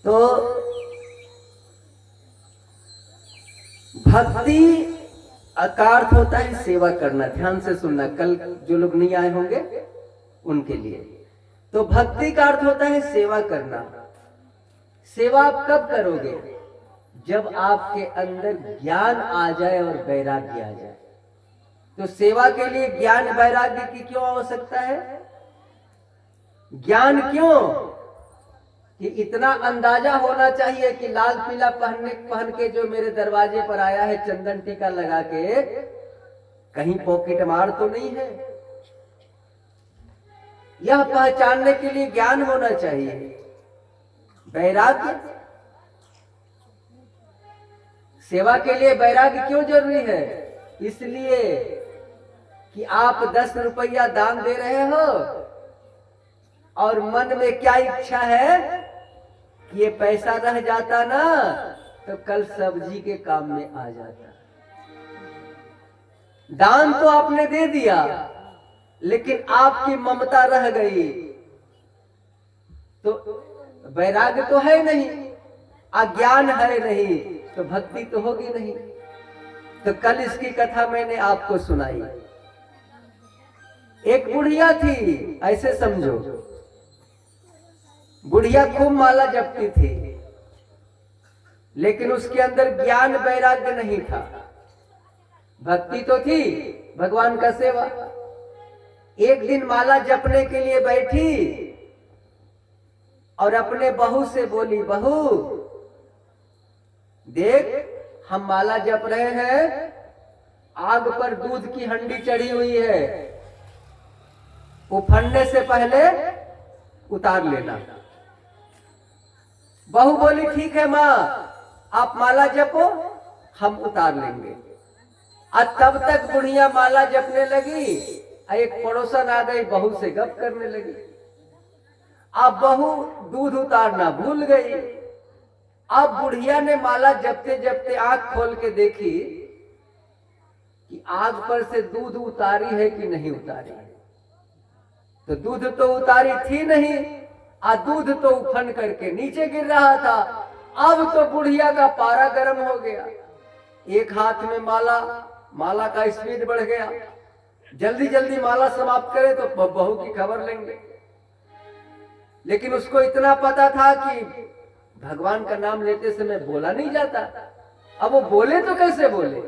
तो भक्ति का अर्थ होता है सेवा करना। ध्यान से सुनना, कल जो लोग नहीं आए होंगे उनके लिए। तो भक्ति का अर्थ होता है सेवा करना। सेवा आप कब करोगे? जब आपके अंदर ज्ञान आ जाए और वैराग्य आ जाए। तो सेवा के लिए ज्ञान वैराग्य की क्यों आवश्यकता है? ज्ञान क्यों? कि इतना अंदाजा होना चाहिए कि लाल पीला पहन के जो मेरे दरवाजे पर आया है चंदन टीका लगा के, कहीं पॉकेट मार तो नहीं है। यह पहचानने के लिए ज्ञान होना चाहिए। वैराग्य, सेवा के लिए वैराग्य क्यों जरूरी है? इसलिए कि आप 10 रुपया दान दे रहे हो और मन में क्या इच्छा है कि ये पैसा रह जाता ना तो कल सब्जी के काम में आ जाता। दान तो आपने दे दिया, लेकिन आपकी ममता रह गई, तो वैराग्य तो है नहीं, अज्ञान है नहीं, तो भक्ति तो होगी नहीं। तो कल इसकी कथा मैंने आपको सुनाई। एक बुढ़िया थी, ऐसे समझो, बुढ़िया खूब माला जपती थी, लेकिन उसके अंदर ज्ञान वैराग्य नहीं था। भक्ति तो थी, भगवान का सेवा। एक दिन माला जपने के लिए बैठी और अपने बहू से बोली, बहू देख हम माला जप रहे हैं, आग पर दूध की हंडी चढ़ी हुई है, उफनने से पहले उतार लेना। बहू बोली ठीक है माँ, आप माला जपो, हम उतार लेंगे। और तब तक बुढ़िया माला जपने लगी, एक पड़ोसन आ गई, बहू से गप करने लगी। अब बहू दूध उतारना भूल गई। अब बुढ़िया ने माला जपते जपते आंख खोल के देखी कि आग पर से दूध उतारी है कि नहीं उतारी है। तो दूध तो उतारी थी नहीं, आ दूध तो उफन करके नीचे गिर रहा था। अब तो बुढ़िया का पारा गर्म हो गया। एक हाथ में माला का स्पीड बढ़ गया, जल्दी जल्दी माला समाप्त करे तो बहू की खबर लेंगे। लेकिन उसको इतना पता था कि भगवान का नाम लेते समय बोला नहीं जाता। अब वो बोले तो कैसे बोले?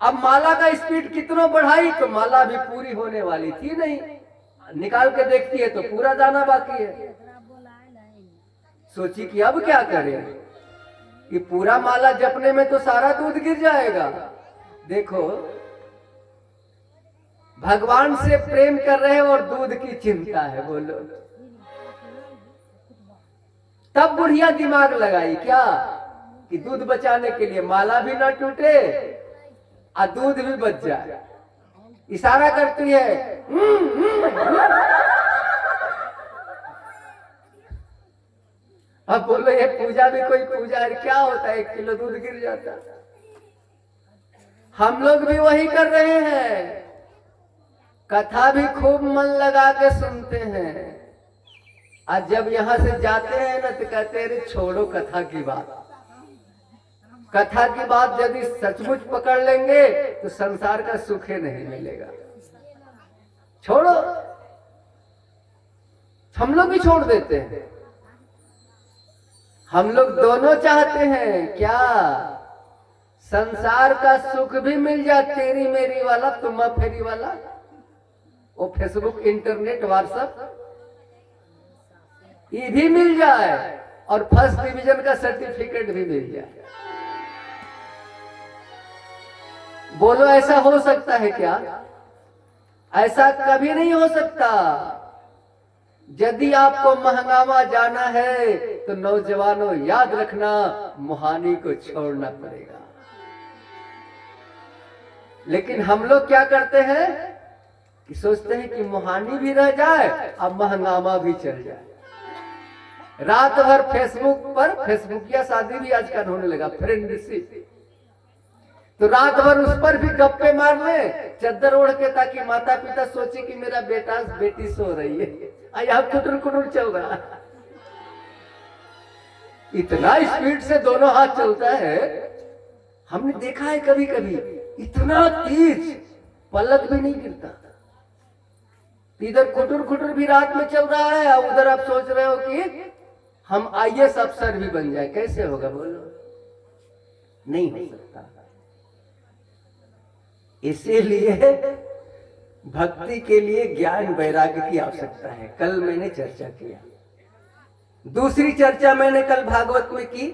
अब माला का स्पीड कितना बढ़ाई तो माला भी पूरी होने वाली थी नहीं। निकाल के देखती है तो पूरा दाना बाकी है। सोची कि अब क्या करें, कि पूरा माला जपने में तो सारा दूध गिर जाएगा। देखो, भगवान से प्रेम कर रहे और दूध की चिंता है, बोलो। तब बुढ़िया दिमाग लगाई क्या, कि दूध बचाने के लिए माला भी ना टूटे और दूध भी बच जाए। इशारा करती है, अब बोलो ये पूजा भी कोई पूजा है? क्या होता है, 1 किलो दूध गिर जाता। हम लोग भी वही कर रहे हैं। कथा भी खूब मन लगा के सुनते हैं, और जब यहां से जाते हैं ना तो कहते हैं छोड़ो कथा की बात। कथा की बात यदि सचमुच पकड़ लेंगे तो संसार का सुख ही नहीं मिलेगा। छोड़ो, हम लोग भी छोड़ देते हैं। हम लोग दोनों चाहते हैं क्या, संसार का सुख भी मिल जाए, तेरी मेरी वाला, तुम्हा फेरी वाला, वो फेसबुक, इंटरनेट, व्हाट्सएप, ये भी मिल जाए, और फर्स्ट डिवीजन का सर्टिफिकेट भी मिल जाए। बोलो ऐसा हो सकता है क्या? ऐसा कभी नहीं हो सकता। यदि आपको महंगामा जाना है तो नौजवानों याद रखना, मुहानी को छोड़ना पड़ेगा। लेकिन हम लोग क्या करते हैं कि सोचते हैं कि मुहानी भी रह जाए और महंगामा भी चल जाए। रात भर फेसबुक पर, फेसबुकिया शादी भी आजकल होने लगा, फ्रेंडशिप, तो रात भर उस पर भी गप्पे मार ले, चद्दर ओढ़ के, ताकि माता पिता सोचे कि मेरा बेटा बेटी सो रही है, यहाँ कुटुर कुटुर चल रहा। इतना स्पीड से दोनों हाथ चलता है, हमने देखा है कभी कभी, इतना तेज, पलक भी नहीं गिरता। इधर खुटुर खुटुर भी रात में चल रहा है, और उधर आप सोच रहे हो कि हम आईएएस अफसर भी बन जाए। कैसे होगा बोलो? नहीं हो सकता। इसीलिए भक्ति के लिए ज्ञान वैराग्य की आवश्यकता है। कल मैंने चर्चा किया। दूसरी चर्चा मैंने कल भागवत में की।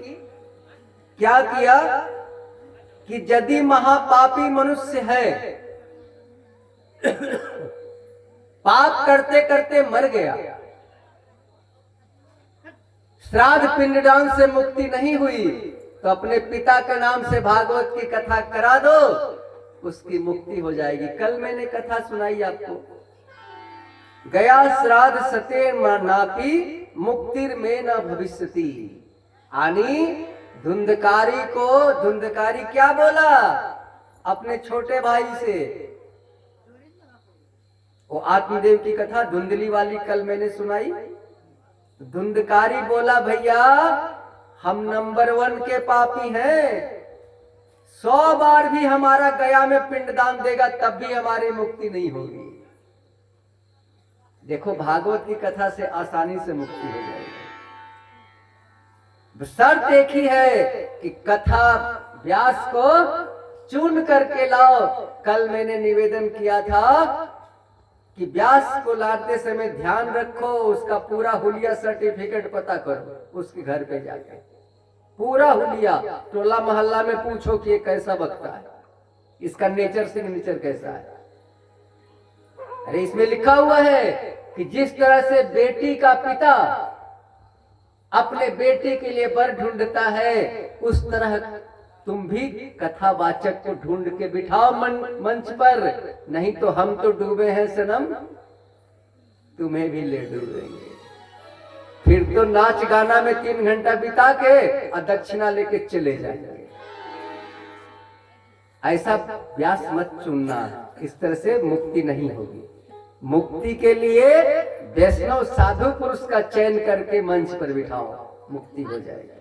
क्या किया कि यदि महापापी मनुष्य है, पाप करते करते मर गया, श्राद्ध पिंडदान से मुक्ति नहीं हुई, तो अपने पिता के नाम से भागवत की कथा करा दो, उसकी मुक्ति हो जाएगी। कल मैंने कथा सुनाई आपको, गया श्राद्ध सते नापी मुक्तिर में न भविष्यति। आनी धुंधकारी क्या बोला अपने छोटे भाई से? वो आत्मदेव की कथा धुंधली वाली कल मैंने सुनाई। धुंधकारी बोला, भैया हम नंबर 1 के पापी हैं, 100 बार भी हमारा गया में पिंडदान देगा तब भी हमारी मुक्ति नहीं होगी। देखो, भागवत की कथा से आसानी से मुक्ति हो जाएगी। शर्त एक ही है कि कथा व्यास को चुन करके लाओ। कल मैंने निवेदन किया था कि व्यास को लाते समय ध्यान रखो, उसका पूरा हुलिया सर्टिफिकेट पता करो, उसके घर पे जाके पूरा हुलिया, टोला मोहल्ला में पूछो कि ये कैसा वक्ता है, इसका नेचर सिग्नेचर कैसा है। अरे इसमें लिखा हुआ है कि जिस तरह से बेटी का पिता अपने बेटे के लिए वर ढूंढता है, उस तरह तुम भी कथावाचक को ढूंढ के बिठाओ मंच पर, नहीं तो हम तो डूबे हैं सनम, तुम्हें भी ले डूबेंगे। फिर तो नाच गाना में 3 घंटा बिता के और दक्षिणा लेके चले जाएंगे। ऐसा व्यास मत चुनना, इस तरह से मुक्ति नहीं होगी। मुक्ति के लिए वैष्णव साधु पुरुष का चयन करके मंच पर बिठाओ, मुक्ति हो जाएगी।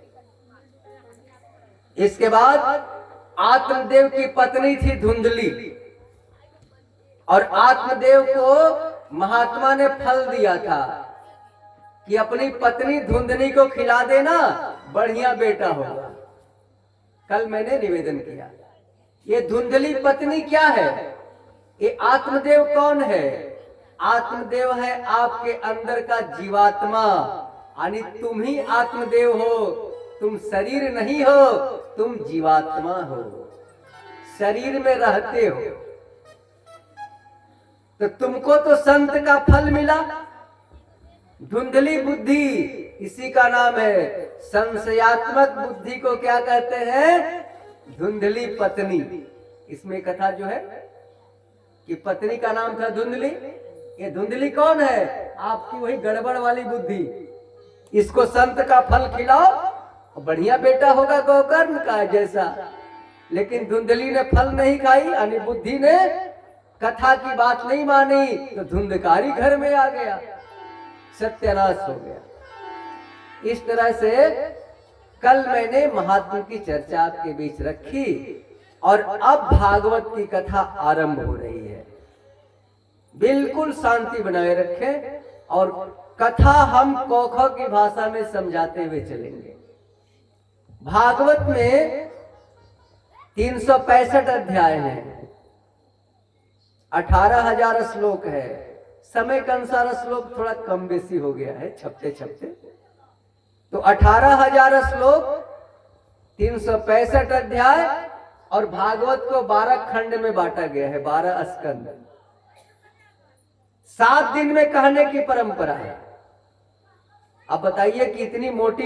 इसके बाद आत्मदेव की पत्नी थी धुंधली, और आत्मदेव को महात्मा ने फल दिया था कि अपनी पत्नी धुंधली को खिला देना, बढ़िया बेटा होगा। कल मैंने निवेदन किया, ये धुंधली पत्नी क्या है? ये आत्मदेव कौन है? आत्मदेव है आपके अंदर का जीवात्मा, यानी तुम ही आत्मदेव हो। तुम शरीर नहीं हो, तुम जीवात्मा हो, शरीर में रहते हो। तो तुमको तो संत का फल मिला। धुंधली बुद्धि इसी का नाम है। संशयात्मक बुद्धि को क्या कहते हैं? धुंधली पत्नी। इसमें कथा जो है कि पत्नी का नाम था धुंधली। ये धुंधली कौन है? आपकी वही गड़बड़ वाली बुद्धि। इसको संत का फल खिलाओ, बढ़िया बेटा होगा गोकर्ण का जैसा। लेकिन धुंधली ने फल नहीं खाई, यानी बुद्धि ने कथा की बात नहीं मानी, तो धुंधकारी घर में आ गया, सत्यानाश हो गया। इस तरह से कल मैंने महात्मा की चर्चा आपके बीच रखी, और अब भागवत की कथा आरंभ हो रही है। बिल्कुल शांति बनाए रखें, और कथा हम कौखो की भाषा में समझाते हुए चलेंगे। भागवत में 365 अध्याय हैं, 18,000 श्लोक है। समय के अनुसार श्लोक थोड़ा कम बेसी हो गया है, छपते छपते। तो 18,000 श्लोक, 365 अध्याय, और भागवत को 12 खंड में बांटा गया है, 12 स्कंद। 7 दिन में कहने की परंपरा है। अब बताइए कि इतनी मोटी